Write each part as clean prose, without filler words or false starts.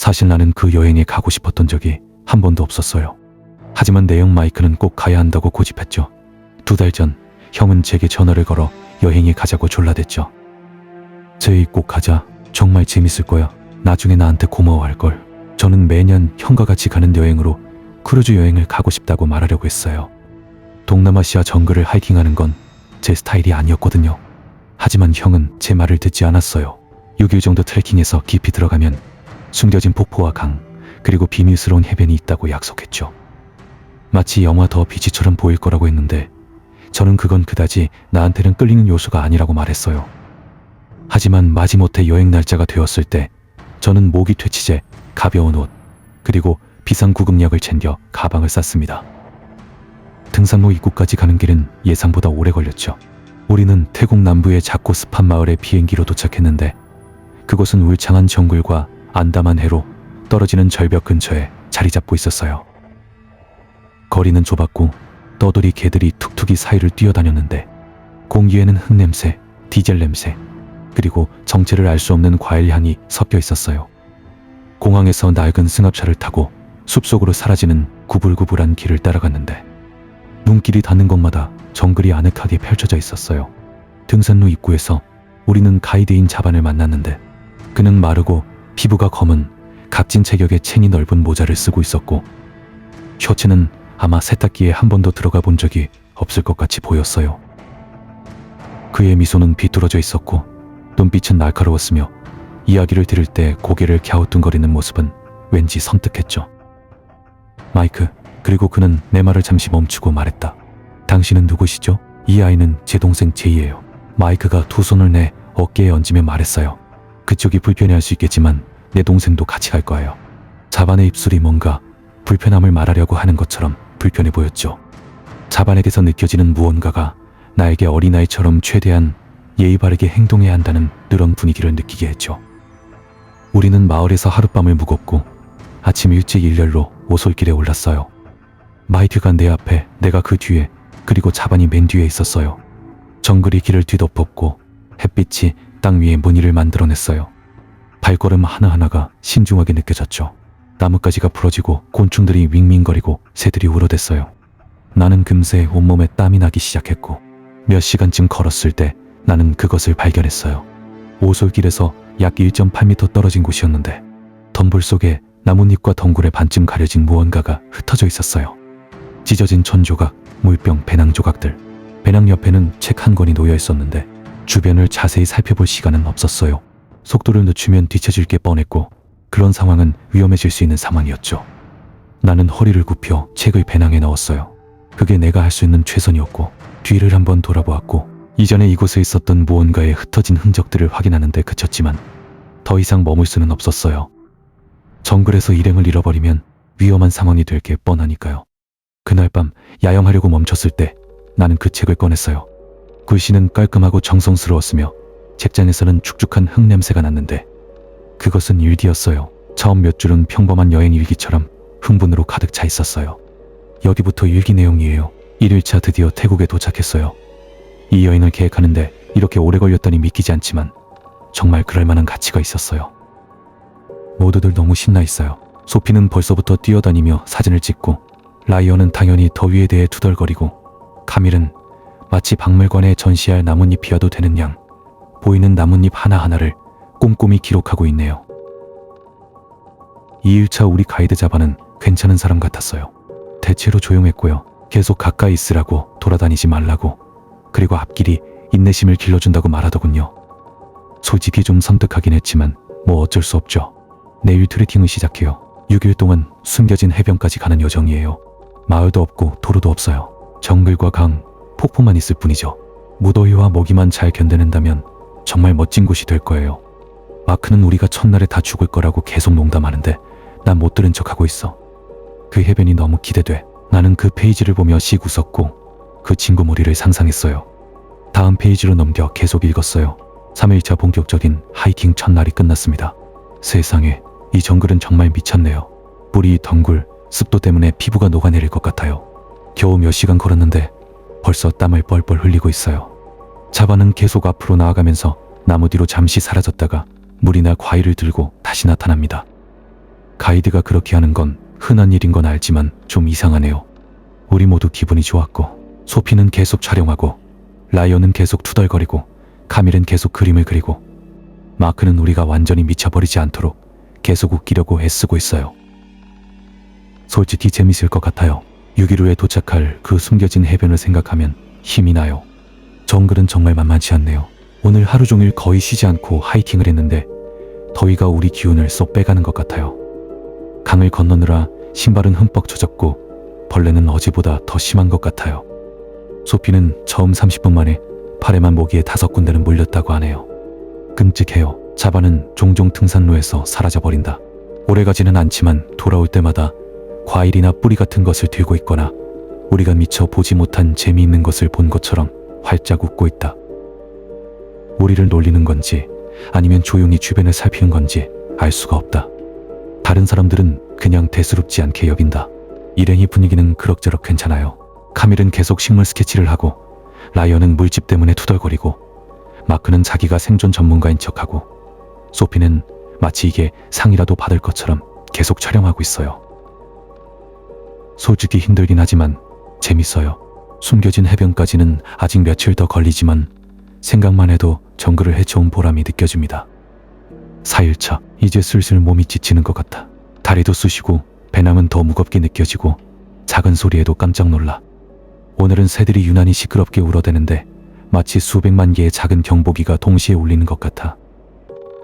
사실 나는 그 여행에 가고 싶었던 적이 한 번도 없었어요. 하지만 내형 마이크는 꼭 가야 한다고 고집했죠. 2달 전 형은 제게 전화를 걸어 여행에 가자고 졸라댔죠. 제이 꼭 가자. 정말 재밌을 거야. 나중에 나한테 고마워할걸. 저는 매년 형과 같이 가는 여행으로 크루즈 여행을 가고 싶다고 말하려고 했어요. 동남아시아 정글을 하이킹하는 건 제 스타일이 아니었거든요. 하지만 형은 제 말을 듣지 않았어요. 6일 정도 트레킹해서 깊이 들어가면 숨겨진 폭포와 강, 그리고 비밀스러운 해변이 있다고 약속했죠. 마치 영화 더 비치처럼 보일 거라고 했는데 저는 그건 그다지 나한테는 끌리는 요소가 아니라고 말했어요. 하지만 마지못해 여행 날짜가 되었을 때 저는 모기 퇴치제, 가벼운 옷, 그리고 비상구급약을 챙겨 가방을 쌌습니다. 등산로 입구까지 가는 길은 예상보다 오래 걸렸죠. 우리는 태국 남부의 작고 습한 마을에 비행기로 도착했는데 그곳은 울창한 정글과 안담한 해로 떨어지는 절벽 근처에 자리 잡고 있었어요. 거리는 좁았고 떠돌이 개들이 툭툭이 사이를 뛰어다녔는데 공기에는 흙냄새, 디젤 냄새, 그리고 정체를 알 수 없는 과일 향이 섞여 있었어요. 공항에서 낡은 승합차를 타고 숲속으로 사라지는 구불구불한 길을 따라갔는데 눈길이 닿는 곳마다 정글이 아늑하게 펼쳐져 있었어요. 등산로 입구에서 우리는 가이드인 자반을 만났는데 그는 마르고 피부가 검은 각진 체격의 체니 넓은 모자를 쓰고 있었고 셔츠는 아마 세탁기에 한 번도 들어가 본 적이 없을 것 같이 보였어요. 그의 미소는 비뚤어져 있었고 눈빛은 날카로웠으며 이야기를 들을 때 고개를 갸우뚱거리는 모습은 왠지 섬뜩했죠. 마이크, 그리고 그는 내 말을 잠시 멈추고 말했다. 당신은 누구시죠? 이 아이는 제 동생 제이예요. 마이크가 두 손을 내 어깨에 얹으며 말했어요. 그쪽이 불편해할 수 있겠지만 내 동생도 같이 갈 거예요. 자반의 입술이 뭔가 불편함을 말하려고 하는 것처럼 불편해 보였죠. 자반에게서 느껴지는 무언가가 나에게 어린아이처럼 최대한 예의 바르게 행동해야 한다는 그런 분위기를 느끼게 했죠. 우리는 마을에서 하룻밤을 묵었고 아침 일찍 일렬로 오솔길에 올랐어요. 마이크가 내 앞에, 내가 그 뒤에, 그리고 자반이 맨 뒤에 있었어요. 정글이 길을 뒤덮었고 햇빛이 땅 위에 무늬를 만들어냈어요. 발걸음 하나하나가 신중하게 느껴졌죠. 나뭇가지가 부러지고 곤충들이 윙윙거리고 새들이 울어댔어요. 나는 금세 온몸에 땀이 나기 시작했고 몇 시간쯤 걸었을 때 나는 그것을 발견했어요. 오솔길에서 약 1.8m 떨어진 곳이었는데 덤불 속에 나뭇잎과 덩굴에 반쯤 가려진 무언가가 흩어져 있었어요. 찢어진 천조각, 물병, 배낭 조각들. 배낭 옆에는 책 한 권이 놓여 있었는데 주변을 자세히 살펴볼 시간은 없었어요. 속도를 늦추면 뒤처질 게 뻔했고 그런 상황은 위험해질 수 있는 상황이었죠. 나는 허리를 굽혀 책을 배낭에 넣었어요. 그게 내가 할 수 있는 최선이었고 뒤를 한번 돌아보았고 이전에 이곳에 있었던 무언가의 흩어진 흔적들을 확인하는데 그쳤지만 더 이상 머물 수는 없었어요. 정글에서 일행을 잃어버리면 위험한 상황이 될 게 뻔하니까요. 그날 밤 야영하려고 멈췄을 때 나는 그 책을 꺼냈어요. 글씨는 깔끔하고 정성스러웠으며 책장에서는 축축한 흙 냄새가 났는데 그것은 일기였어요. 처음 몇 줄은 평범한 여행 일기처럼 흥분으로 가득 차 있었어요. 여기부터 일기 내용이에요. 1일차 드디어 태국에 도착했어요. 이 여행을 계획하는데 이렇게 오래 걸렸다니 믿기지 않지만 정말 그럴 만한 가치가 있었어요. 모두들 너무 신나 있어요. 소피는 벌써부터 뛰어다니며 사진을 찍고 라이언은 당연히 더위에 대해 투덜거리고 카밀은 마치 박물관에 전시할 나뭇잎이어도 되는 양 보이는 나뭇잎 하나하나를 꼼꼼히 기록하고 있네요. 2일차 우리 가이드 자반은 괜찮은 사람 같았어요. 대체로 조용했고요. 계속 가까이 있으라고, 돌아다니지 말라고, 그리고 앞길이 인내심을 길러준다고 말하더군요. 솔직히 좀 섬뜩하긴 했지만 뭐 어쩔 수 없죠. 내일 트레킹을 시작해요. 6일 동안 숨겨진 해변까지 가는 여정이에요. 마을도 없고 도로도 없어요. 정글과 강, 폭포만 있을 뿐이죠. 무더위와 모기만 잘 견뎌낸다면 정말 멋진 곳이 될 거예요. 마크는 우리가 첫날에 다 죽을 거라고 계속 농담하는데 난 못 들은 척하고 있어. 그 해변이 너무 기대돼. 나는 그 페이지를 보며 씩 웃었고 그 친구몰이를 상상했어요. 다음 페이지로 넘겨 계속 읽었어요. 3일차 본격적인 하이킹 첫날이 끝났습니다. 세상에, 이 정글은 정말 미쳤네요. 뿌리, 덩굴, 습도 때문에 피부가 녹아내릴 것 같아요. 겨우 몇 시간 걸었는데 벌써 땀을 뻘뻘 흘리고 있어요. 자반은 계속 앞으로 나아가면서 나무 뒤로 잠시 사라졌다가 물이나 과일을 들고 다시 나타납니다. 가이드가 그렇게 하는 건 흔한 일인 건 알지만 좀 이상하네요. 우리 모두 기분이 좋았고, 소피는 계속 촬영하고, 라이언은 계속 투덜거리고, 카밀은 계속 그림을 그리고, 마크는 우리가 완전히 미쳐버리지 않도록 계속 웃기려고 애쓰고 있어요. 솔직히 재밌을 것 같아요. 6.15에 도착할 그 숨겨진 해변을 생각하면 힘이 나요. 정글은 정말 만만치 않네요. 오늘 하루 종일 거의 쉬지 않고 하이킹을 했는데 더위가 우리 기운을 쏙 빼가는 것 같아요. 강을 건너느라 신발은 흠뻑 젖었고 벌레는 어제보다 더 심한 것 같아요. 소피는 처음 30분 만에 팔에만 모기에 5군데는 물렸다고 하네요. 끔찍해요. 자바는 종종 등산로에서 사라져버린다. 오래가지는 않지만 돌아올 때마다 과일이나 뿌리 같은 것을 들고 있거나 우리가 미처 보지 못한 재미있는 것을 본 것처럼 활짝 웃고 있다. 우리를 놀리는 건지 아니면 조용히 주변을 살피는 건지 알 수가 없다. 다른 사람들은 그냥 대수롭지 않게 여긴다. 일행이 분위기는 그럭저럭 괜찮아요. 카밀은 계속 식물 스케치를 하고, 라이언은 물집 때문에 투덜거리고, 마크는 자기가 생존 전문가인 척하고, 소피는 마치 이게 상이라도 받을 것처럼 계속 촬영하고 있어요. 솔직히 힘들긴 하지만 재밌어요. 숨겨진 해변까지는 아직 며칠 더 걸리지만 생각만 해도 정글을 헤쳐온 보람이 느껴집니다. 4일차, 이제 슬슬 몸이 지치는 것 같아. 다리도 쑤시고 배낭은 더 무겁게 느껴지고 작은 소리에도 깜짝 놀라. 오늘은 새들이 유난히 시끄럽게 울어대는데 마치 수백만 개의 작은 경보기가 동시에 울리는 것 같아.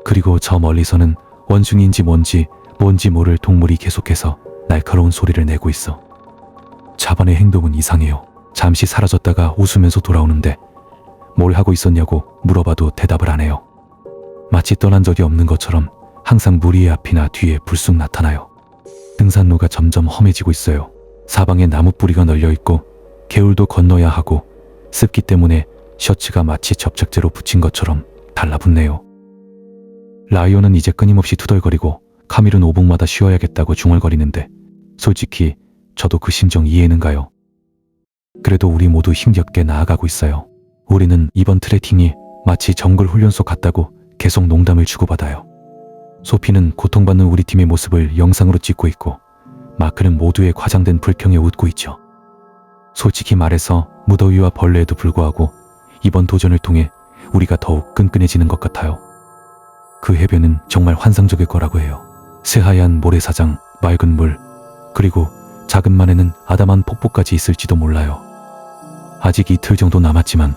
그리고 저 멀리서는 원숭이인지 뭔지 모를 동물이 계속해서 날카로운 소리를 내고 있어. 자반의 행동은 이상해요. 잠시 사라졌다가 웃으면서 돌아오는데 뭘 하고 있었냐고 물어봐도 대답을 안 해요. 마치 떠난 적이 없는 것처럼 항상 무리의 앞이나 뒤에 불쑥 나타나요. 등산로가 점점 험해지고 있어요. 사방에 나무 뿌리가 널려 있고 개울도 건너야 하고 습기 때문에 셔츠가 마치 접착제로 붙인 것처럼 달라붙네요. 라이온은 이제 끊임없이 투덜거리고 카밀은 5분마다 쉬어야겠다고 중얼거리는데 솔직히 저도 그 심정 이해는 가요. 그래도 우리 모두 힘겹게 나아가고 있어요. 우리는 이번 트레킹이 마치 정글 훈련소 같다고 계속 농담을 주고받아요. 소피는 고통받는 우리 팀의 모습을 영상으로 찍고 있고 마크는 모두의 과장된 불평에 웃고 있죠. 솔직히 말해서 무더위와 벌레에도 불구하고 이번 도전을 통해 우리가 더욱 끈끈해지는 것 같아요. 그 해변은 정말 환상적일 거라고 해요. 새하얀 모래사장, 맑은 물, 그리고 작은 만에는 아담한 폭포까지 있을지도 몰라요. 아직 이틀 정도 남았지만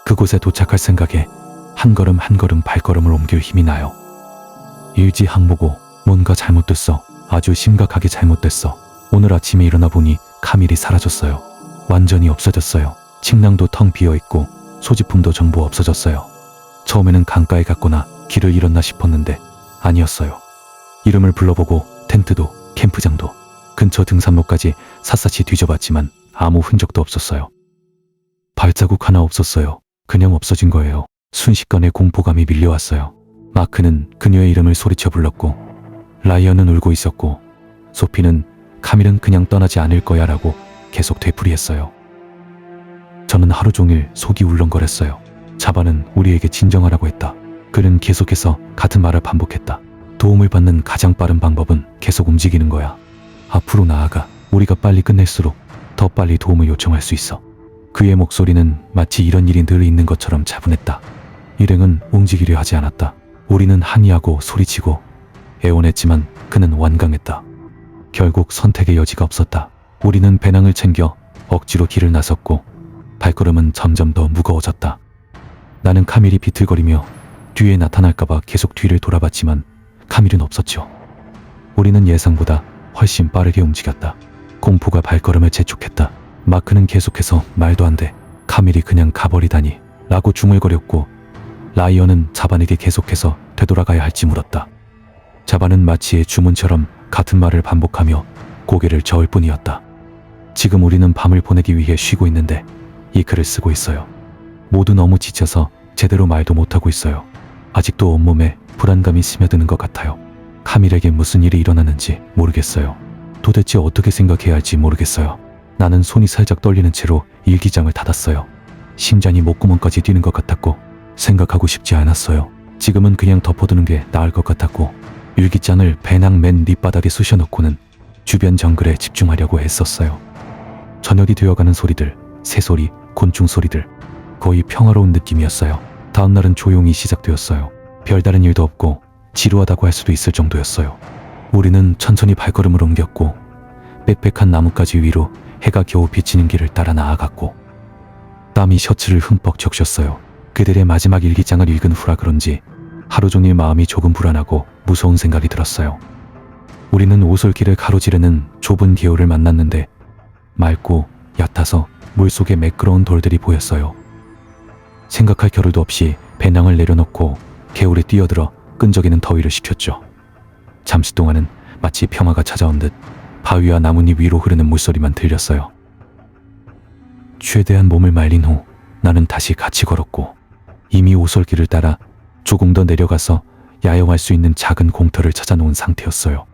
그곳에 도착할 생각에 한 걸음 한 걸음 발걸음을 옮길 힘이 나요. 일지항보고 뭔가 잘못됐어. 아주 심각하게 잘못됐어. 오늘 아침에 일어나 보니 카밀이 사라졌어요. 완전히 없어졌어요. 침낭도 텅 비어있고 소지품도 전부 없어졌어요. 처음에는 강가에 갔거나 길을 잃었나 싶었는데 아니었어요. 이름을 불러보고 텐트도 캠프장도 근처 등산로까지 샅샅이 뒤져봤지만 아무 흔적도 없었어요. 발자국 하나 없었어요. 그냥 없어진 거예요. 순식간에 공포감이 밀려왔어요. 마크는 그녀의 이름을 소리쳐 불렀고 라이언은 울고 있었고 소피는 카밀은 그냥 떠나지 않을 거야 라고 계속 되풀이했어요. 저는 하루 종일 속이 울렁거렸어요. 자바는 우리에게 진정하라고 했다. 그는 계속해서 같은 말을 반복했다. 도움을 받는 가장 빠른 방법은 계속 움직이는 거야. 앞으로 나아가. 우리가 빨리 끝낼수록 더 빨리 도움을 요청할 수 있어. 그의 목소리는 마치 이런 일이 늘 있는 것처럼 차분했다. 일행은 움직이려 하지 않았다. 우리는 항의하고 소리치고 애원했지만 그는 완강했다. 결국 선택의 여지가 없었다. 우리는 배낭을 챙겨 억지로 길을 나섰고 발걸음은 점점 더 무거워졌다. 나는 카밀이 비틀거리며 뒤에 나타날까봐 계속 뒤를 돌아봤지만 카밀은 없었죠. 우리는 예상보다 훨씬 빠르게 움직였다. 공포가 발걸음을 재촉했다. 마크는 계속해서 말도 안 돼. 카밀이 그냥 가버리다니 라고 중얼거렸고 라이언은 자반에게 계속해서 되돌아가야 할지 물었다. 자반은 마치 주문처럼 같은 말을 반복하며 고개를 저을 뿐이었다. 지금 우리는 밤을 보내기 위해 쉬고 있는데 이 글을 쓰고 있어요. 모두 너무 지쳐서 제대로 말도 못하고 있어요. 아직도 온몸에 불안감이 스며드는 것 같아요. 카밀에게 무슨 일이 일어났는지 모르겠어요. 도대체 어떻게 생각해야 할지 모르겠어요. 나는 손이 살짝 떨리는 채로 일기장을 닫았어요. 심장이 목구멍까지 뛰는 것 같았고 생각하고 싶지 않았어요. 지금은 그냥 덮어두는 게 나을 것 같았고 일기장을 배낭 맨 밑바닥에 쑤셔놓고는 주변 정글에 집중하려고 애썼어요. 저녁이 되어가는 소리들, 새소리, 곤충 소리들, 거의 평화로운 느낌이었어요. 다음 날은 조용히 시작되었어요. 별다른 일도 없고 지루하다고 할 수도 있을 정도였어요. 우리는 천천히 발걸음을 옮겼고 빽빽한 나뭇가지 위로 해가 겨우 비치는 길을 따라 나아갔고 땀이 셔츠를 흠뻑 적셨어요. 그들의 마지막 일기장을 읽은 후라 그런지 하루 종일 마음이 조금 불안하고 무서운 생각이 들었어요. 우리는 오솔길을 가로지르는 좁은 개울을 만났는데 맑고 얕아서 물속에 매끄러운 돌들이 보였어요. 생각할 겨를도 없이 배낭을 내려놓고 개울에 뛰어들어 끈적이는 더위를 식혔죠. 잠시 동안은 마치 평화가 찾아온 듯 바위와 나뭇잎 위로 흐르는 물소리만 들렸어요. 최대한 몸을 말린 후 나는 다시 같이 걸었고 이미 오솔길을 따라 조금 더 내려가서 야영할 수 있는 작은 공터를 찾아놓은 상태였어요.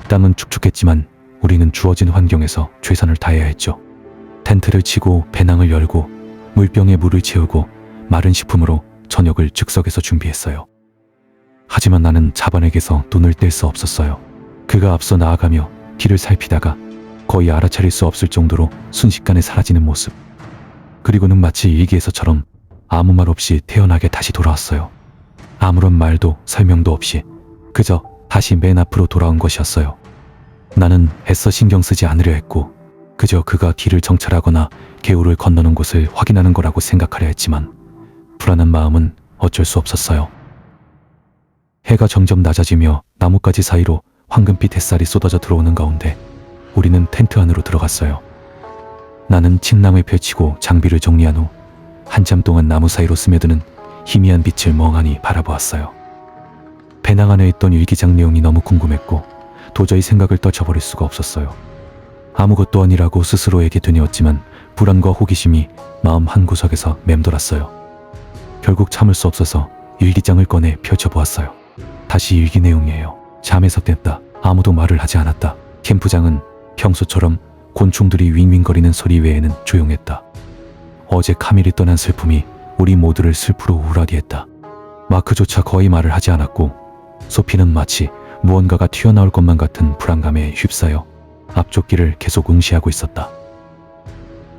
땅은 축축했지만 우리는 주어진 환경에서 최선을 다해야 했죠. 텐트를 치고 배낭을 열고 물병에 물을 채우고 마른 식품으로 저녁을 즉석에서 준비했어요. 하지만 나는 자반에게서 눈을 뗄 수 없었어요. 그가 앞서 나아가며 길을 살피다가 거의 알아차릴 수 없을 정도로 순식간에 사라지는 모습. 그리고는 마치 일기에서처럼 아무 말 없이 태연하게 다시 돌아왔어요. 아무런 말도 설명도 없이 그저 다시 맨 앞으로 돌아온 것이었어요. 나는 애써 신경 쓰지 않으려 했고 그저 그가 길을 정찰하거나 개울을 건너는 곳을 확인하는 거라고 생각하려 했지만 불안한 마음은 어쩔 수 없었어요. 해가 점점 낮아지며 나뭇가지 사이로 황금빛 햇살이 쏟아져 들어오는 가운데 우리는 텐트 안으로 들어갔어요. 나는 침낭을 펼치고 장비를 정리한 후 한참 동안 나무 사이로 스며드는 희미한 빛을 멍하니 바라보았어요. 배낭 안에 있던 일기장 내용이 너무 궁금했고 도저히 생각을 떨쳐버릴 수가 없었어요. 아무것도 아니라고 스스로에게 되뇌었지만 불안과 호기심이 마음 한구석에서 맴돌았어요. 결국 참을 수 없어서 일기장을 꺼내 펼쳐보았어요. 다시 일기 내용이에요. 잠에서 깼다. 아무도 말을 하지 않았다. 캠프장은 평소처럼 곤충들이 윙윙거리는 소리 외에는 조용했다. 어제 카밀이 떠난 슬픔이 우리 모두를 슬프로 우울하게 했다. 마크조차 거의 말을 하지 않았고 소피는 마치 무언가가 튀어나올 것만 같은 불안감에 휩싸여 앞쪽 길을 계속 응시하고 있었다.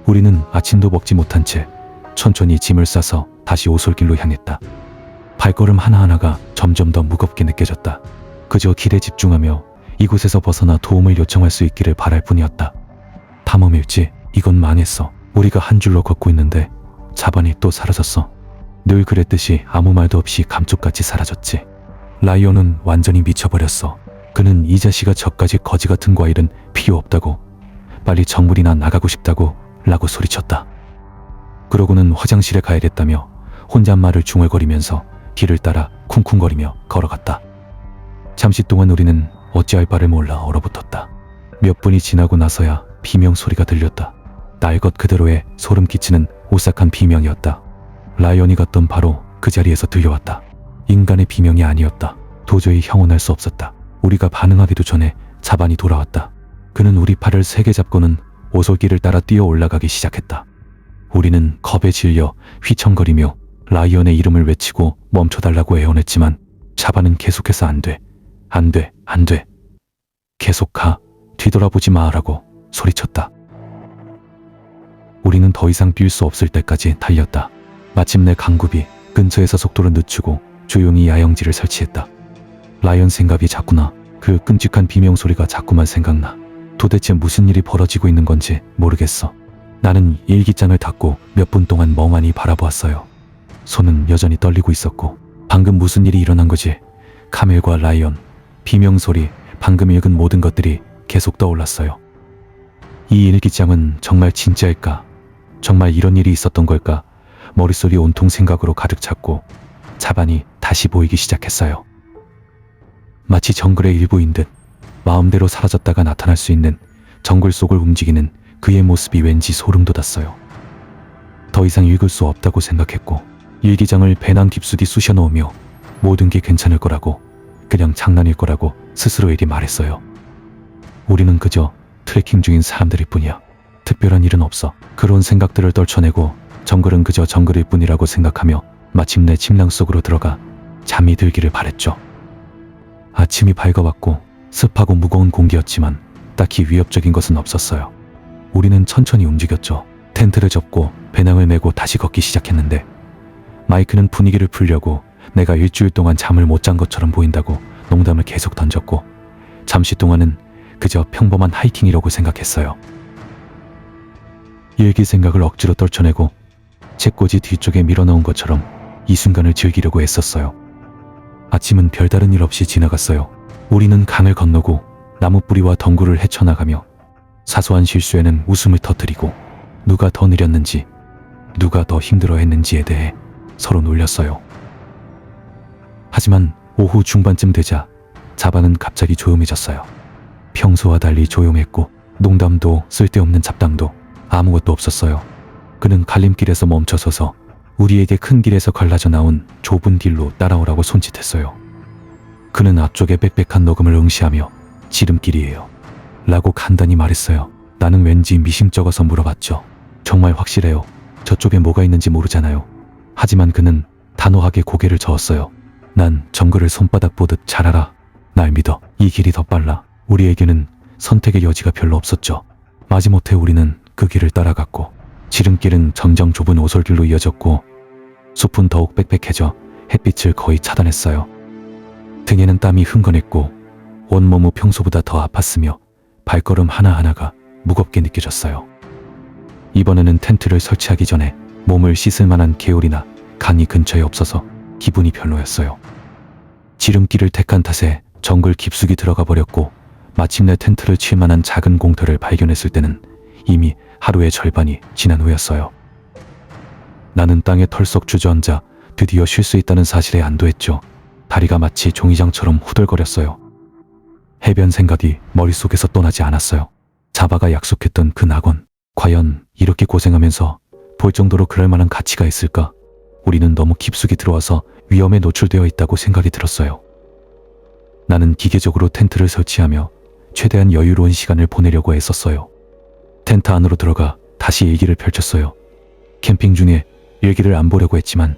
우리는 아침도 먹지 못한 채 천천히 짐을 싸서 다시 오솔길로 향했다. 발걸음 하나하나가 점점 더 무겁게 느껴졌다. 그저 길에 집중하며 이곳에서 벗어나 도움을 요청할 수 있기를 바랄 뿐이었다. 탐험일지, 이건 망했어. 우리가 한 줄로 걷고 있는데 자반이 또 사라졌어. 늘 그랬듯이 아무 말도 없이 감쪽같이 사라졌지. 라이온은 완전히 미쳐버렸어. 그는 이 자식아 저까지 거지 같은 과일은 필요 없다고, 빨리 정물이나 나가고 싶다고 라고 소리쳤다. 그러고는 화장실에 가야겠다며 혼잣말을 중얼거리면서 길을 따라 쿵쿵거리며 걸어갔다. 잠시 동안 우리는 어찌할 바를 몰라 얼어붙었다. 몇 분이 지나고 나서야 비명 소리가 들렸다. 날 것 그대로의 소름 끼치는 오싹한 비명이었다. 라이언이 갔던 바로 그 자리에서 들려왔다. 인간의 비명이 아니었다. 도저히 형언할 수 없었다. 우리가 반응하기도 전에 자반이 돌아왔다. 그는 우리 팔을 세게 잡고는 오솔길을 따라 뛰어 올라가기 시작했다. 우리는 겁에 질려 휘청거리며 라이언의 이름을 외치고 멈춰달라고 애원했지만 자반은 계속해서 안 돼, 안 돼, 안 돼. 계속 가, 뒤돌아보지 마라고 소리쳤다. 우리는 더 이상 뛸 수 없을 때까지 달렸다. 마침내 강구비 근처에서 속도를 늦추고 조용히 야영지를 설치했다. 라이언 생각이 자꾸 나. 그 끔찍한 비명 소리가 자꾸만 생각나. 도대체 무슨 일이 벌어지고 있는 건지 모르겠어. 나는 일기장을 닫고 몇 분 동안 멍하니 바라보았어요. 손은 여전히 떨리고 있었고 방금 무슨 일이 일어난 거지? 카멜과 라이언, 비명 소리, 방금 읽은 모든 것들이 계속 떠올랐어요. 이 일기장은 정말 진짜일까? 정말 이런 일이 있었던 걸까? 머릿속이 온통 생각으로 가득 찼고 자반이 다시 보이기 시작했어요. 마치 정글의 일부인 듯 마음대로 사라졌다가 나타날 수 있는 정글 속을 움직이는 그의 모습이 왠지 소름 돋았어요. 더 이상 읽을 수 없다고 생각했고 일기장을 배낭 깊숙이 쑤셔 넣으며 모든 게 괜찮을 거라고, 그냥 장난일 거라고 스스로에게 말했어요. 우리는 그저 트레킹 중인 사람들일 뿐이야. 특별한 일은 없어. 그런 생각들을 떨쳐내고 정글은 그저 정글일 뿐이라고 생각하며 마침내 침낭 속으로 들어가 잠이 들기를 바랬죠. 아침이 밝아왔고 습하고 무거운 공기였지만 딱히 위협적인 것은 없었어요. 우리는 천천히 움직였죠. 텐트를 접고 배낭을 메고 다시 걷기 시작했는데 마이크는 분위기를 풀려고 내가 일주일 동안 잠을 못 잔 것처럼 보인다고 농담을 계속 던졌고 잠시 동안은 그저 평범한 하이킹이라고 생각했어요. 일기 생각을 억지로 떨쳐내고 책꽂이 뒤쪽에 밀어넣은 것처럼 이 순간을 즐기려고 애썼어요. 아침은 별다른 일 없이 지나갔어요. 우리는 강을 건너고 나무뿌리와 덩굴을 헤쳐나가며 사소한 실수에는 웃음을 터뜨리고 누가 더 느렸는지 누가 더 힘들어했는지에 대해 서로 놀렸어요. 하지만 오후 중반쯤 되자 자바는 갑자기 조용해졌어요. 평소와 달리 조용했고 농담도 쓸데없는 잡담도 아무것도 없었어요. 그는 갈림길에서 멈춰서서 우리에게 큰 길에서 갈라져 나온 좁은 길로 따라오라고 손짓했어요. 그는 앞쪽에 빽빽한 녹음을 응시하며 지름길이에요 라고 간단히 말했어요. 나는 왠지 미심쩍어서 물어봤죠. 정말 확실해요. 저쪽에 뭐가 있는지 모르잖아요. 하지만 그는 단호하게 고개를 저었어요. 난 정글을 손바닥 보듯 잘 알아. 날 믿어. 이 길이 더 빨라. 우리에게는 선택의 여지가 별로 없었죠. 마지못해 우리는 그 길을 따라갔고 지름길은 점점 좁은 오솔길로 이어졌고 숲은 더욱 빽빽해져 햇빛을 거의 차단했어요. 등에는 땀이 흥건했고 온몸은 평소보다 더 아팠으며 발걸음 하나하나가 무겁게 느껴졌어요. 이번에는 텐트를 설치하기 전에 몸을 씻을 만한 개울이나 강이 근처에 없어서 기분이 별로였어요. 지름길을 택한 탓에 정글 깊숙이 들어가 버렸고 마침내 텐트를 칠 만한 작은 공터를 발견했을 때는 이미 하루의 절반이 지난 후였어요. 나는 땅에 털썩 주저앉아 드디어 쉴 수 있다는 사실에 안도했죠. 다리가 마치 종이장처럼 후들거렸어요. 해변 생각이 머릿속에서 떠나지 않았어요. 자바가 약속했던 그 낙원, 과연 이렇게 고생하면서 볼 정도로 그럴 만한 가치가 있을까? 우리는 너무 깊숙이 들어와서 위험에 노출되어 있다고 생각이 들었어요. 나는 기계적으로 텐트를 설치하며 최대한 여유로운 시간을 보내려고 애썼어요. 텐트 안으로 들어가 다시 일기를 펼쳤어요. 캠핑 중에 일기를 안 보려고 했지만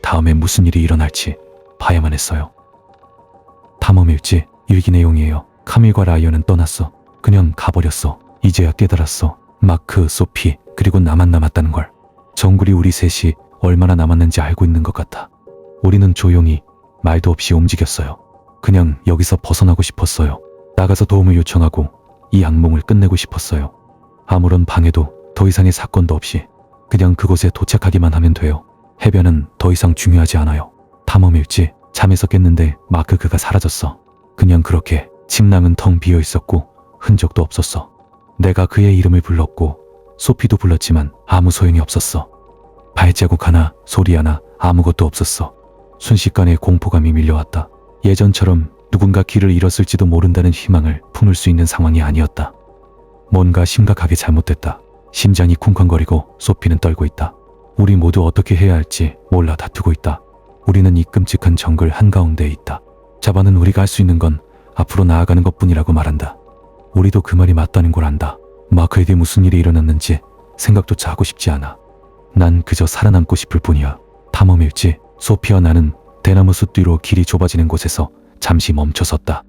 다음에 무슨 일이 일어날지 봐야만 했어요. 탐험일지 일기 내용이에요. 카밀과 라이언은 떠났어. 그냥 가버렸어. 이제야 깨달았어. 마크, 소피, 그리고 나만 남았다는 걸. 정글이 우리 셋이 얼마나 남았는지 알고 있는 것 같아. 우리는 조용히 말도 없이 움직였어요. 그냥 여기서 벗어나고 싶었어요. 나가서 도움을 요청하고 이 악몽을 끝내고 싶었어요. 아무런 방해도 더 이상의 사건도 없이 그냥 그곳에 도착하기만 하면 돼요. 해변은 더 이상 중요하지 않아요. 탐험일지 잠에서 깼는데 마크 그가 사라졌어. 그냥 그렇게 침낭은 텅 비어 있었고 흔적도 없었어. 내가 그의 이름을 불렀고 소피도 불렀지만 아무 소용이 없었어. 발자국 하나, 소리 하나, 아무것도 없었어. 순식간에 공포감이 밀려왔다. 예전처럼 누군가 길을 잃었을지도 모른다는 희망을 품을 수 있는 상황이 아니었다. 뭔가 심각하게 잘못됐다. 심장이 쿵쾅거리고 소피는 떨고 있다. 우리 모두 어떻게 해야 할지 몰라 다투고 있다. 우리는 이 끔찍한 정글 한가운데에 있다. 자바는 우리가 할 수 있는 건 앞으로 나아가는 것뿐이라고 말한다. 우리도 그 말이 맞다는 걸 안다. 마크에게 무슨 일이 일어났는지 생각조차 하고 싶지 않아. 난 그저 살아남고 싶을 뿐이야. 탐험일지 소피와 나는 대나무 숲 뒤로 길이 좁아지는 곳에서 잠시 멈춰섰다.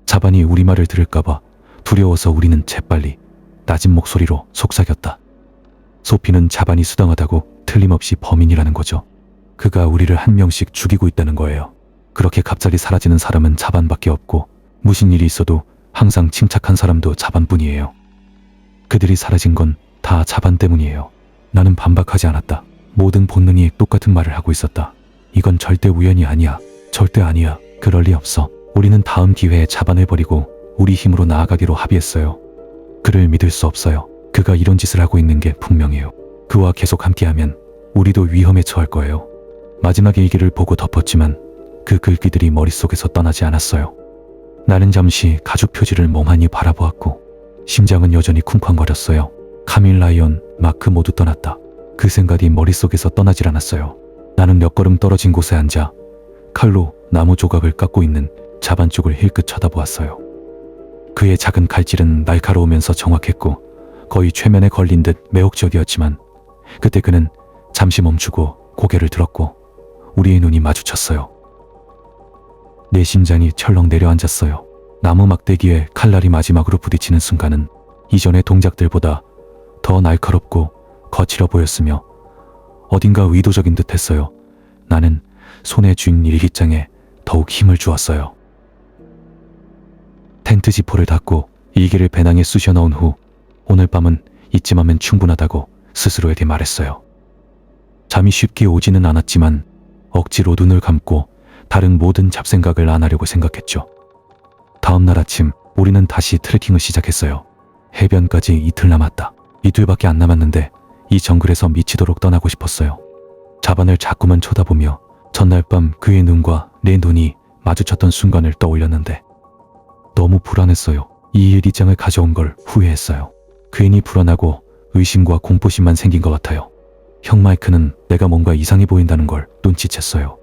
자반이 우리 말을 들을까봐 두려워서 우리는 재빨리 낮은 목소리로 속삭였다. 소피는 자반이 수당하다고 틀림없이 범인이라는 거죠. 그가 우리를 한 명씩 죽이고 있다는 거예요. 그렇게 갑자기 사라지는 사람은 자반밖에 없고 무슨 일이 있어도 항상 침착한 사람도 자반뿐이에요. 그들이 사라진 건 다 자반 때문이에요. 나는 반박하지 않았다. 모든 본능이 똑같은 말을 하고 있었다. 이건 절대 우연이 아니야. 절대 아니야. 그럴 리 없어. 우리는 다음 기회에 자반을 버리고 우리 힘으로 나아가기로 합의했어요. 그를 믿을 수 없어요. 그가 이런 짓을 하고 있는 게 분명해요. 그와 계속 함께하면 우리도 위험에 처할 거예요. 마지막 일기를 보고 덮었지만 그 글귀들이 머릿속에서 떠나지 않았어요. 나는 잠시 가죽 표지를 멍하니 바라보았고 심장은 여전히 쿵쾅거렸어요. 카밀, 라이언, 마크 모두 떠났다. 그 생각이 머릿속에서 떠나질 않았어요. 나는 몇 걸음 떨어진 곳에 앉아 칼로 나무 조각을 깎고 있는 자반 쪽을 힐끗 쳐다보았어요. 그의 작은 칼질은 날카로우면서 정확했고 거의 최면에 걸린 듯 매혹적이었지만 그때 그는 잠시 멈추고 고개를 들었고 우리의 눈이 마주쳤어요. 내 심장이 철렁 내려앉았어요. 나무 막대기에 칼날이 마지막으로 부딪히는 순간은 이전의 동작들보다 더 날카롭고 거칠어 보였으며 어딘가 의도적인 듯했어요. 나는 손에 쥔 일기장에 더욱 힘을 주었어요. 텐트 지퍼를 닫고 일기를 배낭에 쑤셔 넣은 후 오늘 밤은 이쯤 하면 충분하다고 스스로에게 말했어요. 잠이 쉽게 오지는 않았지만 억지로 눈을 감고 다른 모든 잡생각을 안 하려고 생각했죠. 다음 날 아침 우리는 다시 트레킹을 시작했어요. 해변까지 이틀 남았다. 이틀밖에 안 남았는데 이 정글에서 미치도록 떠나고 싶었어요. 자반을 자꾸만 쳐다보며 전날 밤 그의 눈과 내 눈이 마주쳤던 순간을 떠올렸는데 너무 불안했어요. 이 일기장을 가져온 걸 후회했어요. 괜히 불안하고 의심과 공포심만 생긴 것 같아요. 형 마이크는 내가 뭔가 이상해 보인다는 걸 눈치챘어요.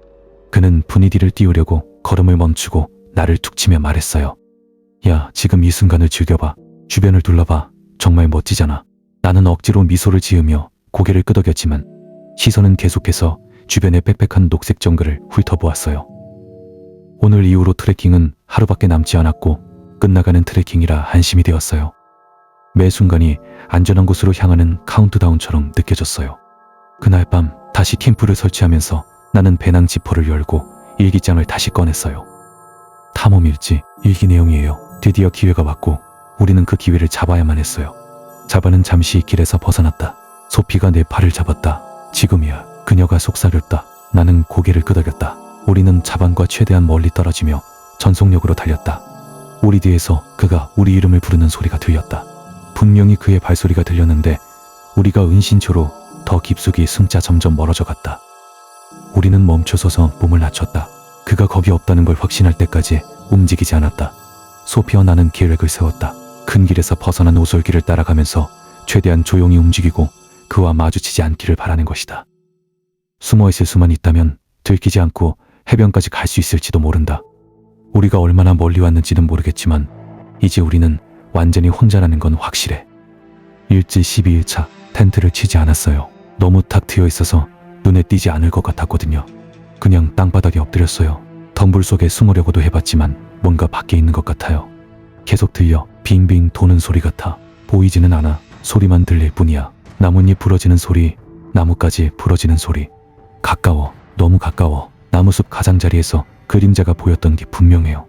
그는 분위기를 띄우려고 걸음을 멈추고 나를 툭 치며 말했어요. 야, 지금 이 순간을 즐겨봐. 주변을 둘러봐. 정말 멋지잖아. 나는 억지로 미소를 지으며 고개를 끄덕였지만 시선은 계속해서 주변의 빽빽한 녹색 정글을 훑어보았어요. 오늘 이후로 트레킹은 하루밖에 남지 않았고 끝나가는 트레킹이라 안심이 되었어요. 매 순간이 안전한 곳으로 향하는 카운트다운처럼 느껴졌어요. 그날 밤 다시 캠프를 설치하면서 나는 배낭 지퍼를 열고 일기장을 다시 꺼냈어요. 탐험일지 일기 내용이에요. 드디어 기회가 왔고 우리는 그 기회를 잡아야만 했어요. 자반은 잠시 길에서 벗어났다. 소피가 내 팔을 잡았다. 지금이야. 그녀가 속삭였다. 나는 고개를 끄덕였다. 우리는 자반과 최대한 멀리 떨어지며 전속력으로 달렸다. 우리 뒤에서 그가 우리 이름을 부르는 소리가 들렸다. 분명히 그의 발소리가 들렸는데 우리가 은신처로 더 깊숙이 숨자 점점 멀어져 갔다. 우리는 멈춰서서 몸을 낮췄다. 그가 겁이 없다는 걸 확신할 때까지 움직이지 않았다. 소피와 나는 계획을 세웠다. 큰 길에서 벗어난 오솔길을 따라가면서 최대한 조용히 움직이고 그와 마주치지 않기를 바라는 것이다. 숨어있을 수만 있다면 들키지 않고 해변까지 갈 수 있을지도 모른다. 우리가 얼마나 멀리 왔는지는 모르겠지만 이제 우리는 완전히 혼자라는 건 확실해. 일지 12일차 텐트를 치지 않았어요. 너무 탁 트여 있어서 눈에 띄지 않을 것 같았거든요. 그냥 땅바닥에 엎드렸어요. 덤불 속에 숨으려고도 해봤지만 뭔가 밖에 있는 것 같아요. 계속 들려. 빙빙 도는 소리 같아. 보이지는 않아. 소리만 들릴 뿐이야. 나뭇잎 부러지는 소리, 나뭇가지 부러지는 소리. 가까워. 너무 가까워. 나무숲 가장자리에서 그림자가 보였던 게 분명해요.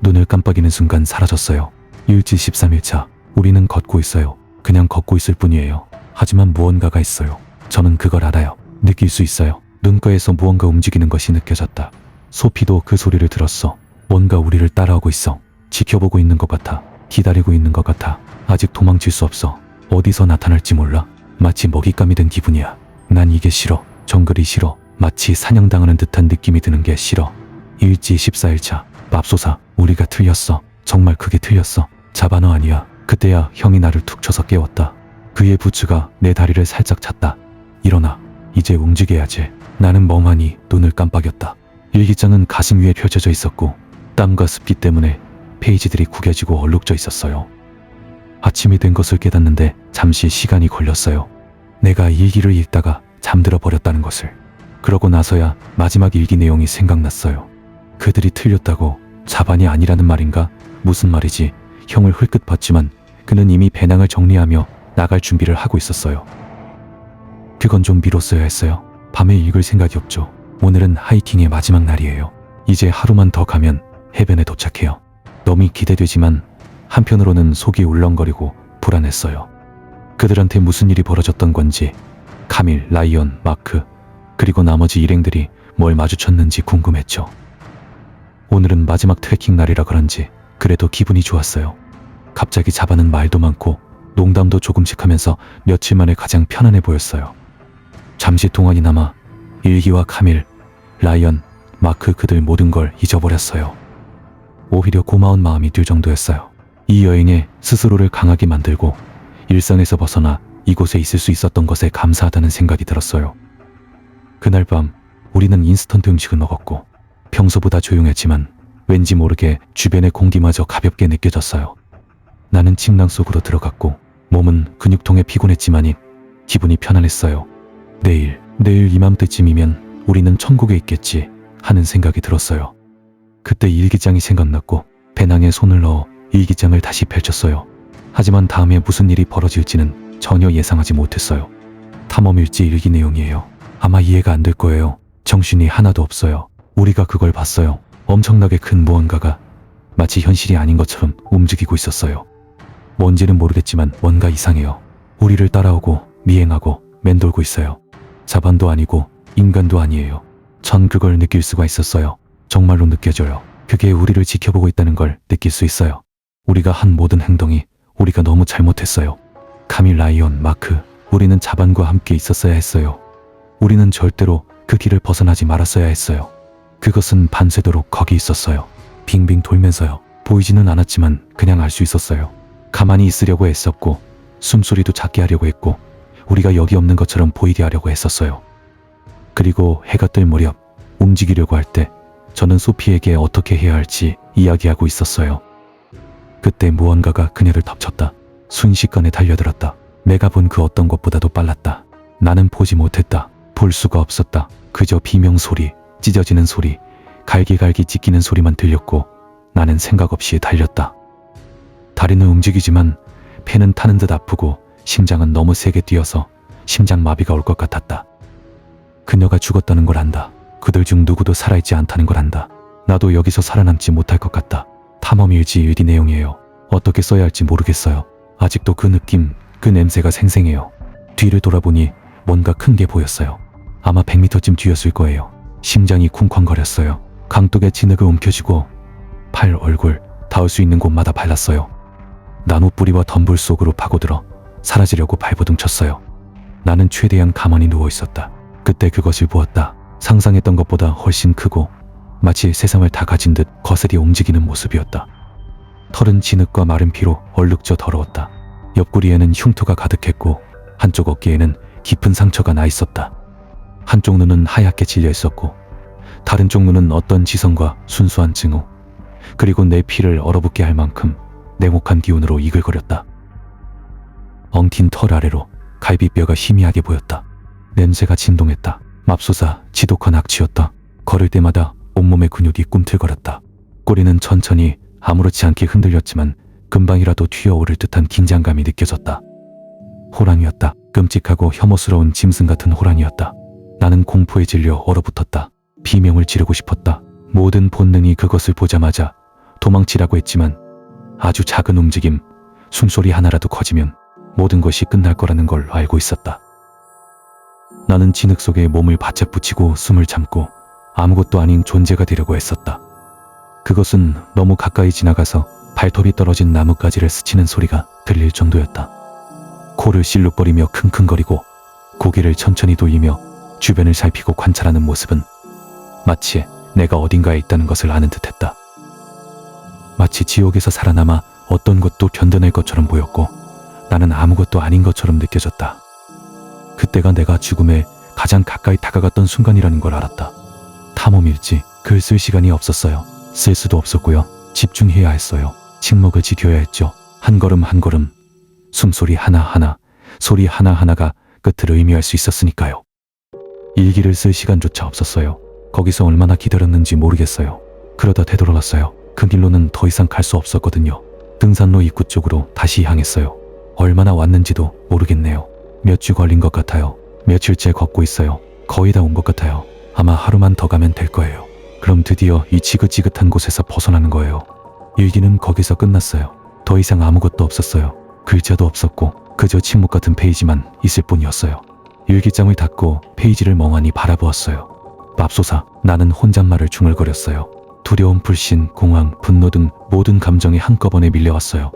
눈을 깜빡이는 순간 사라졌어요. 일지 13일차. 우리는 걷고 있어요. 그냥 걷고 있을 뿐이에요. 하지만 무언가가 있어요. 저는 그걸 알아요. 느낄 수 있어요. 눈가에서 무언가 움직이는 것이 느껴졌다. 소피도 그 소리를 들었어. 뭔가 우리를 따라오고 있어. 지켜보고 있는 것 같아. 기다리고 있는 것 같아. 아직 도망칠 수 없어. 어디서 나타날지 몰라. 마치 먹잇감이 된 기분이야. 난 이게 싫어. 정글이 싫어. 마치 사냥당하는 듯한 느낌이 드는 게 싫어. 일지 14일차. 맙소사. 우리가 틀렸어. 정말 그게 틀렸어. 자반어 아니야. 그때야 형이 나를 툭 쳐서 깨웠다. 그의 부츠가 내 다리를 살짝 찼다. 일어나. 이제 움직여야지. 나는 멍하니 눈을 깜빡였다. 일기장은 가슴 위에 펼쳐져 있었고 땀과 습기 때문에 페이지들이 구겨지고 얼룩져 있었어요. 아침이 된 것을 깨닫는데 잠시 시간이 걸렸어요. 내가 일기를 읽다가 잠들어 버렸다는 것을. 그러고 나서야 마지막 일기 내용이 생각났어요. 그들이 틀렸다고. 자반이 아니라는 말인가? 무슨 말이지? 형을 흘끗 봤지만 그는 이미 배낭을 정리하며 나갈 준비를 하고 있었어요. 그건 좀 미뤘어야 했어요. 밤에 읽을 생각이 없죠. 오늘은 하이킹의 마지막 날이에요. 이제 하루만 더 가면 해변에 도착해요. 너무 기대되지만 한편으로는 속이 울렁거리고 불안했어요. 그들한테 무슨 일이 벌어졌던 건지, 카밀, 라이언, 마크, 그리고 나머지 일행들이 뭘 마주쳤는지 궁금했죠. 오늘은 마지막 트레킹 날이라 그런지 그래도 기분이 좋았어요. 갑자기 자반은 말도 많고 농담도 조금씩 하면서 며칠 만에 가장 편안해 보였어요. 잠시 동안이나마 일기와 카밀, 라이언, 마크 그들 모든 걸 잊어버렸어요. 오히려 고마운 마음이 들 정도였어요. 이 여행에 스스로를 강하게 만들고 일상에서 벗어나 이곳에 있을 수 있었던 것에 감사하다는 생각이 들었어요. 그날 밤 우리는 인스턴트 음식을 먹었고 평소보다 조용했지만 왠지 모르게 주변의 공기마저 가볍게 느껴졌어요. 나는 침낭 속으로 들어갔고 몸은 근육통에 피곤했지만 기분이 편안했어요. 내일 이맘때쯤이면 우리는 천국에 있겠지 하는 생각이 들었어요. 그때 일기장이 생각났고 배낭에 손을 넣어 일기장을 다시 펼쳤어요. 하지만 다음에 무슨 일이 벌어질지는 전혀 예상하지 못했어요. 탐험일지 일기 내용이에요. 아마 이해가 안 될 거예요. 정신이 하나도 없어요. 우리가 그걸 봤어요. 엄청나게 큰 무언가가 마치 현실이 아닌 것처럼 움직이고 있었어요. 뭔지는 모르겠지만 뭔가 이상해요. 우리를 따라오고 미행하고 맴돌고 있어요. 자반도 아니고 인간도 아니에요. 전 그걸 느낄 수가 있었어요. 정말로 느껴져요. 그게 우리를 지켜보고 있다는 걸 느낄 수 있어요. 우리가 한 모든 행동이 우리가 너무 잘못했어요. 카밀, 라이온, 마크, 우리는 자반과 함께 있었어야 했어요. 우리는 절대로 그 길을 벗어나지 말았어야 했어요. 그것은 밤새도록 거기 있었어요. 빙빙 돌면서요. 보이지는 않았지만 그냥 알 수 있었어요. 가만히 있으려고 애썼고 숨소리도 작게 하려고 했고 우리가 여기 없는 것처럼 보이게 하려고 했었어요. 그리고 해가 뜰 무렵 움직이려고 할 때 저는 소피에게 어떻게 해야 할지 이야기하고 있었어요. 그때 무언가가 그녀를 덮쳤다. 순식간에 달려들었다. 내가 본 그 어떤 것보다도 빨랐다. 나는 보지 못했다. 볼 수가 없었다. 그저 비명소리, 찢어지는 소리, 갈기갈기 찢기는 소리만 들렸고 나는 생각 없이 달렸다. 다리는 움직이지만 폐는 타는 듯 아프고 심장은 너무 세게 뛰어서 심장마비가 올 것 같았다. 그녀가 죽었다는 걸 안다. 그들 중 누구도 살아있지 않다는 걸 안다. 나도 여기서 살아남지 못할 것 같다. 탐험일지 일기 내용이에요. 어떻게 써야 할지 모르겠어요. 아직도 그 느낌, 그 냄새가 생생해요. 뒤를 돌아보니 뭔가 큰 게 보였어요. 아마 100m쯤 뒤였을 거예요. 심장이 쿵쾅거렸어요. 강독에 진흙을 움켜쥐고 팔, 얼굴, 닿을 수 있는 곳마다 발랐어요. 나무 뿌리와 덤불 속으로 파고들어 사라지려고 발버둥 쳤어요. 나는 최대한 가만히 누워 있었다. 그때 그것을 보았다. 상상했던 것보다 훨씬 크고 마치 세상을 다 가진 듯 거슬이 움직이는 모습이었다. 털은 진흙과 마른 피로 얼룩져 더러웠다. 옆구리에는 흉터가 가득했고 한쪽 어깨에는 깊은 상처가 나 있었다. 한쪽 눈은 하얗게 질려 있었고 다른 쪽 눈은 어떤 지성과 순수한 증오, 그리고 내 피를 얼어붙게 할 만큼 냉혹한 기운으로 이글거렸다. 엉킨 털 아래로 갈비뼈가 희미하게 보였다. 냄새가 진동했다. 맙소사 지독한 악취였다. 걸을 때마다 온몸의 근육이 꿈틀거렸다. 꼬리는 천천히 아무렇지 않게 흔들렸지만 금방이라도 튀어오를 듯한 긴장감이 느껴졌다. 호랑이였다. 끔찍하고 혐오스러운 짐승 같은 호랑이였다. 나는 공포에 질려 얼어붙었다. 비명을 지르고 싶었다. 모든 본능이 그것을 보자마자 도망치라고 했지만 아주 작은 움직임, 숨소리 하나라도 커지면 모든 것이 끝날 거라는 걸 알고 있었다. 나는 진흙 속에 몸을 바짝 붙이고 숨을 참고 아무것도 아닌 존재가 되려고 했었다. 그것은 너무 가까이 지나가서 발톱이 떨어진 나뭇가지를 스치는 소리가 들릴 정도였다. 코를 실룩거리며 킁킁거리고 고개를 천천히 돌리며 주변을 살피고 관찰하는 모습은 마치 내가 어딘가에 있다는 것을 아는 듯했다. 마치 지옥에서 살아남아 어떤 것도 견뎌낼 것처럼 보였고 나는 아무것도 아닌 것처럼 느껴졌다. 그때가 내가 죽음에 가장 가까이 다가갔던 순간이라는 걸 알았다. 탐험일지, 글 쓸 시간이 없었어요. 쓸 수도 없었고요. 집중해야 했어요. 침묵을 지켜야 했죠. 한 걸음 한 걸음, 숨소리 하나하나, 소리 하나하나가 끝을 의미할 수 있었으니까요. 일기를 쓸 시간조차 없었어요. 거기서 얼마나 기다렸는지 모르겠어요. 그러다 되돌아왔어요. 그 길로는 더 이상 갈 수 없었거든요. 등산로 입구 쪽으로 다시 향했어요. 얼마나 왔는지도 모르겠네요. 몇 주 걸린 것 같아요. 며칠째 걷고 있어요. 거의 다 온 것 같아요. 아마 하루만 더 가면 될 거예요. 그럼 드디어 이 지긋지긋한 곳에서 벗어나는 거예요. 일기는 거기서 끝났어요. 더 이상 아무것도 없었어요. 글자도 없었고 그저 침묵 같은 페이지만 있을 뿐이었어요. 일기장을 닫고 페이지를 멍하니 바라보았어요. 맙소사, 나는 혼잣말을 중얼거렸어요. 두려움, 불신, 공황, 분노 등 모든 감정이 한꺼번에 밀려왔어요.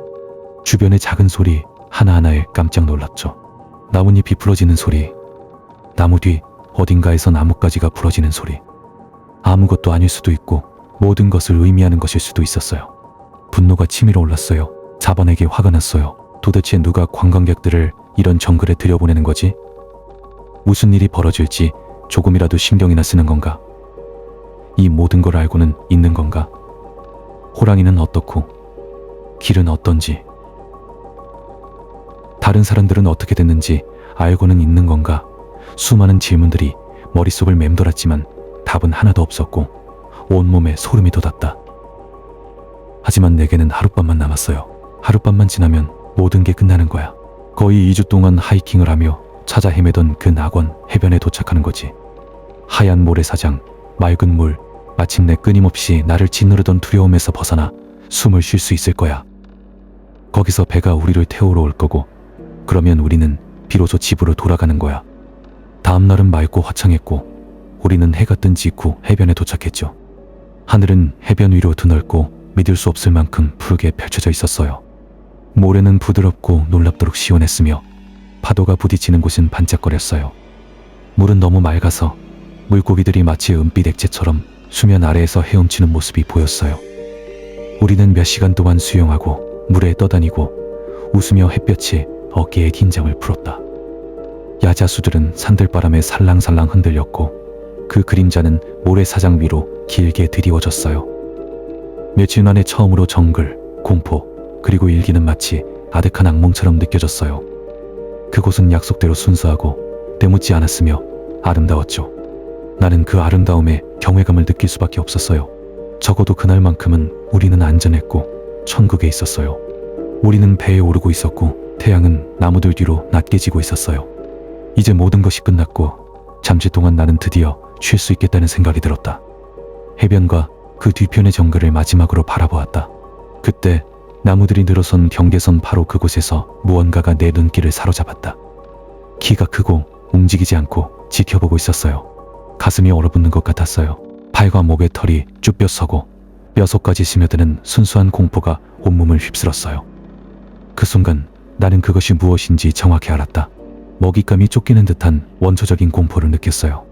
주변의 작은 소리 하나하나에 깜짝 놀랐죠. 나뭇잎이 부러지는 소리, 나무 뒤 어딘가에서 나뭇가지가 부러지는 소리. 아무것도 아닐 수도 있고 모든 것을 의미하는 것일 수도 있었어요. 분노가 치밀어 올랐어요. 자반에게 화가 났어요. 도대체 누가 관광객들을 이런 정글에 들여보내는 거지? 무슨 일이 벌어질지 조금이라도 신경이나 쓰는 건가? 이 모든 걸 알고는 있는 건가? 호랑이는 어떻고 길은 어떤지, 다른 사람들은 어떻게 됐는지 알고는 있는 건가? 수많은 질문들이 머릿속을 맴돌았지만 답은 하나도 없었고 온몸에 소름이 돋았다. 하지만 내게는 하룻밤만 남았어요. 하룻밤만 지나면 모든 게 끝나는 거야. 거의 2주 동안 하이킹을 하며 찾아 헤매던 그 낙원 해변에 도착하는 거지. 하얀 모래사장, 맑은 물, 마침내 끊임없이 나를 짓누르던 두려움에서 벗어나 숨을 쉴 수 있을 거야. 거기서 배가 우리를 태우러 올 거고, 그러면 우리는 비로소 집으로 돌아가는 거야. 다음 날은 맑고 화창했고, 우리는 해가 뜬 직후 해변에 도착했죠. 하늘은 해변 위로 드넓고 믿을 수 없을 만큼 푸르게 펼쳐져 있었어요. 모래는 부드럽고 놀랍도록 시원했으며 파도가 부딪히는 곳은 반짝거렸어요. 물은 너무 맑아서 물고기들이 마치 은빛 액체처럼 수면 아래에서 헤엄치는 모습이 보였어요. 우리는 몇 시간 동안 수영하고 물에 떠다니고 웃으며 햇볕이 어깨에 긴장을 풀었다. 야자수들은 산들바람에 살랑살랑 흔들렸고 그 그림자는 모래사장 위로 길게 드리워졌어요. 며칠 만에 처음으로 정글, 공포, 그리고 일기는 마치 아득한 악몽처럼 느껴졌어요. 그곳은 약속대로 순수하고 때묻지 않았으며 아름다웠죠. 나는 그 아름다움에 경외감을 느낄 수밖에 없었어요. 적어도 그날만큼은 우리는 안전했고 천국에 있었어요. 우리는 배에 오르고 있었고 태양은 나무들 뒤로 낮게 지고 있었어요. 이제 모든 것이 끝났고 잠시 동안 나는 드디어 쉴 수 있겠다는 생각이 들었다. 해변과 그 뒤편의 정글을 마지막으로 바라보았다. 그때 나무들이 늘어선 경계선 바로 그곳에서 무언가가 내 눈길을 사로잡았다. 키가 크고 움직이지 않고 지켜보고 있었어요. 가슴이 얼어붙는 것 같았어요. 팔과 목에 털이 쭈뼛 서고 뼈속까지 스며드는 순수한 공포가 온몸을 휩쓸었어요. 그 순간 나는 그것이 무엇인지 정확히 알았다. 먹잇감이 쫓기는 듯한 원초적인 공포를 느꼈어요.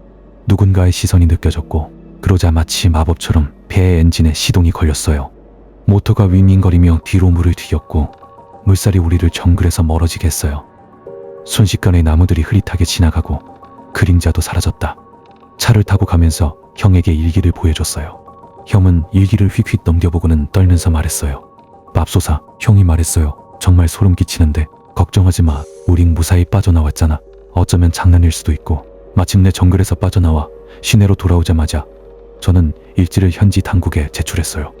누군가의 시선이 느껴졌고 그러자 마치 마법처럼 배의 엔진에 시동이 걸렸어요. 모터가 윙윙거리며 뒤로 물을 튀겼고 물살이 우리를 정글에서 멀어지게 했어요. 순식간에 나무들이 흐릿하게 지나가고 그림자도 사라졌다. 차를 타고 가면서 형에게 일기를 보여줬어요. 형은 일기를 휙휙 넘겨보고는 떨면서 말했어요. 맙소사, 형이 말했어요. 정말 소름 끼치는데 걱정하지 마. 우린 무사히 빠져나왔잖아. 어쩌면 장난일 수도 있고. 마침내 정글에서 빠져나와 시내로 돌아오자마자 저는 일지를 현지 당국에 제출했어요.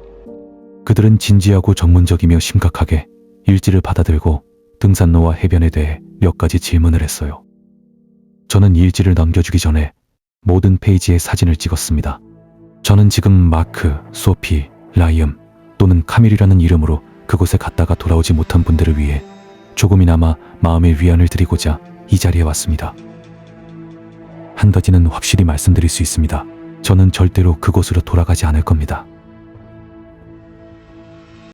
그들은 진지하고 전문적이며 심각하게 일지를 받아들고 등산로와 해변에 대해 몇 가지 질문을 했어요. 저는 일지를 넘겨주기 전에 모든 페이지에 사진을 찍었습니다. 저는 지금 마크, 소피, 라이엄 또는 카밀이라는 이름으로 그곳에 갔다가 돌아오지 못한 분들을 위해 조금이나마 마음의 위안을 드리고자 이 자리에 왔습니다. 한 가지는 확실히 말씀드릴 수 있습니다. 저는 절대로 그곳으로 돌아가지 않을 겁니다.